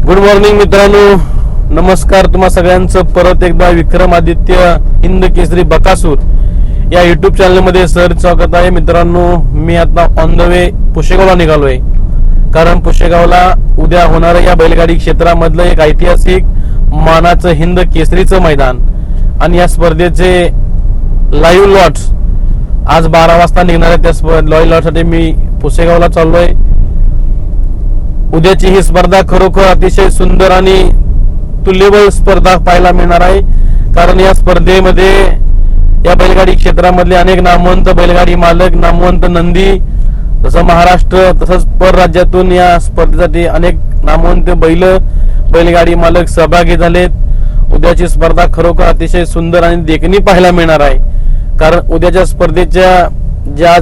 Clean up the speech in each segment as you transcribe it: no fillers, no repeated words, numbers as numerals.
Good morning मित्रांनो, नमस्कार. तुम्हा सगळ्यांचं परत एकदा विक्रमादित्य हिंद केसरी बकासूर या युट्यूब चॅनल मध्ये सर स्वागत आहे. मित्रांनो, मी आता ऑन द वे पुशेगावला निघालोय, कारण पुशेगावला उद्या होणाऱ्या या बैलगाडी क्षेत्रामधलं एक ऐतिहासिक मानाचं हिंद केसरीचं मैदान आणि या स्पर्धेचे लाईव्ह लॉट्स आज 12 वाजता निघणार आहे. त्या लाईव्ह लॉटसाठी मी पुशेगावला चाललोय. उद्याची ही स्पर्धा खरोखर अतिशय सुंदर आणि तुल्यबळ स्पर्धा पाहायला मिळणार आहे, कारण या स्पर्धेमध्ये या बैलगाडी क्षेत्रामधले अनेक नामवंत बैलगाडी मालक, नामवंत नंदी, जसं महाराष्ट्र तसंच परराज्यातून या स्पर्धेसाठी अनेक नामवंत बैलगाडी मालक सहभागी झालेत. उद्याची स्पर्धा खरोखर अतिशय सुंदर आणि देखणी पाहायला मिळणार आहे, कारण उद्याच्या स्पर्धेच्या ज्या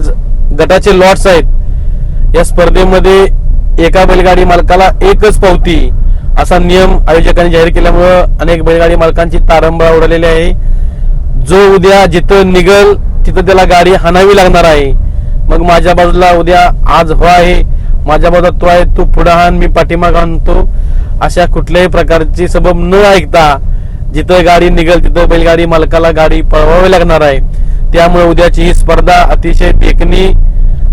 गटाचे लॉट्स आहेत या स्पर्धेमध्ये एका बैलगाडी मालकाला एकच पावती असा नियम आयोजकांनी जाहीर केल्यामुळे अनेक बैलगाडी मालकांची तारंबळ उडालेली आहे. जो उद्या जिथं निघल तिथं त्याला गाडी हाणावी लागणार आहे. मग माझ्या बाजूला उद्या आज हो आहे, माझ्या बाजूला तो आहे, तू पुढे हाण, मी पाठीमाग आणतो, अशा कुठल्याही प्रकारची सबब न ऐकता जिथं गाडी निघल तिथं बैलगाडी मालकाला गाडी पळवावी लागणार आहे. त्यामुळे उद्याची ही स्पर्धा अतिशय देखणी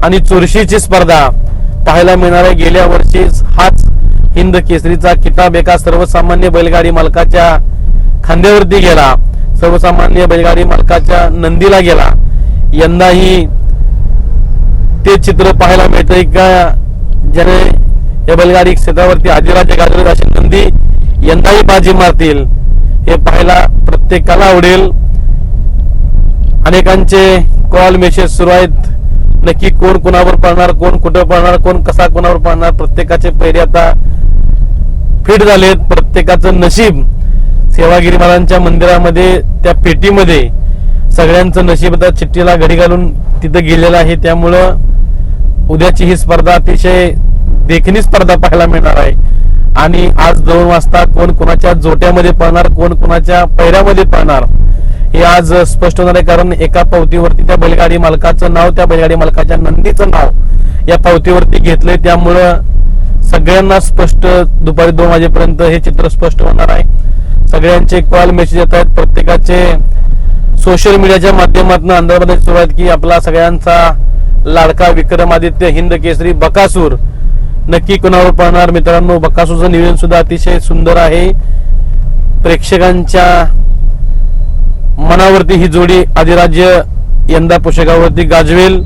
आणि चुरशीची स्पर्धा पाहायला मिळणार आहे. गेल्या वर्षीच हाच हिंद केसरीचा किताब एका सर्वसामान्य बैलगाडी मालकाच्या खांद्यावरती गेला, सर्वसामान्य बैलगाडी मालकाच्या नंदीला गेला. यंदाही ते चित्र पाहायला मिळतंय का ज्याने या बैलगाडी क्षेत्रावरती आदिराजे गाजवत असे नंदी यंदाही बाजी मारतील हे पाहायला प्रत्येकाला आवडेल. अनेकांचे कॉल मेसेज सुरू आहेत, नक्की कोण कोणावर पळणार, कोण कुठं पळणार, कोण कसा कोणावर पळणार. प्रत्येकाचे पैरे आता फिट झालेत. प्रत्येकाचं नशीब सेवागिरी महाराजांच्या मंदिरामध्ये त्या पेटीमध्ये सगळ्यांचं नशीब आता चिठ्ठीला घडी घालून तिथं गेलेलं आहे. त्यामुळं उद्याची ही स्पर्धा अतिशय देखणी स्पर्धा पाहायला मिळणार आहे. आणि आज 2 वाजता कोण कोणाच्या जोट्यामध्ये पळणार, कोण कोणाच्या पैऱ्यामध्ये पळणार हे आज स्पष्ट होणार आहे, कारण एका पावतीवरती त्या बैलगाडी मालकाचं नाव, त्या बैलगाडी मालकाच्या नंदीचं नाव या पावतीवरती घेतलंय. त्यामुळं सगळ्यांना स्पष्ट दुपारी 2 वाजेपर्यंत हे चित्र स्पष्ट होणार आहे. सगळ्यांचे कॉल मेसेज येत आहेत, प्रत्येकाचे सोशल मीडियाच्या माध्यमातून अंदाज सुरू आहेत की आपला सगळ्यांचा लाडका विक्रमादित्य हिंद केसरी बकासूर नक्की कोणावर पळणार. मित्रांनो, बकासूरचं नियोजन सुद्धा अतिशय सुंदर आहे. प्रेक्षकांच्या मनावरती ही जोडी अधिराज्य यंदा पुशेगाववरती गाजवेल.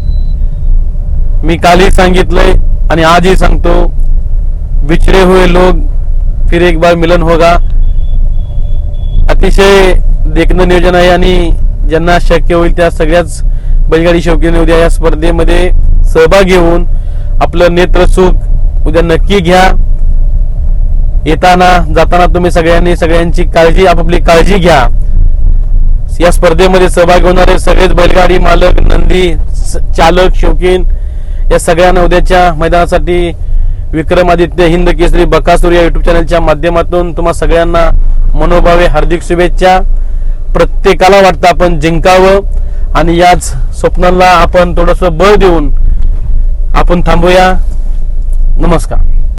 मी कालही सांगितलंय आणि आजही सांगतो, बिछड़े हुए लोग फिर एक बार मिलन होगा. अतिशय देखणं नियोजन आहे आणि ज्यांना शक्य होईल त्या सगळ्याच बैलगाडी शौकीन उद्या या स्पर्धेमध्ये सहभागी होऊन आपलं नेत्र सुख उद्या नक्की घ्या. येताना जाताना तुम्ही सगळ्यांची काळजी, आपापली काळजी घ्या. या स्पर्धेमध्ये सहभागी होणारे सगळेच बैलगाडी मालक, नंदी चालक, शौकीन या सगळ्यांना उद्याच्या मैदानासाठी विक्रमादित्य हिंद केसरी बकासूर या युट्यूब चॅनलच्या माध्यमातून तुम्हा सगळ्यांना मनोभावे हार्दिक शुभेच्छा. प्रत्येकाला वाटतं आपण जिंकावं आणि याच स्वप्नाला आपण थोडंसं बळ देऊन आपण थांबूया. नमस्कार.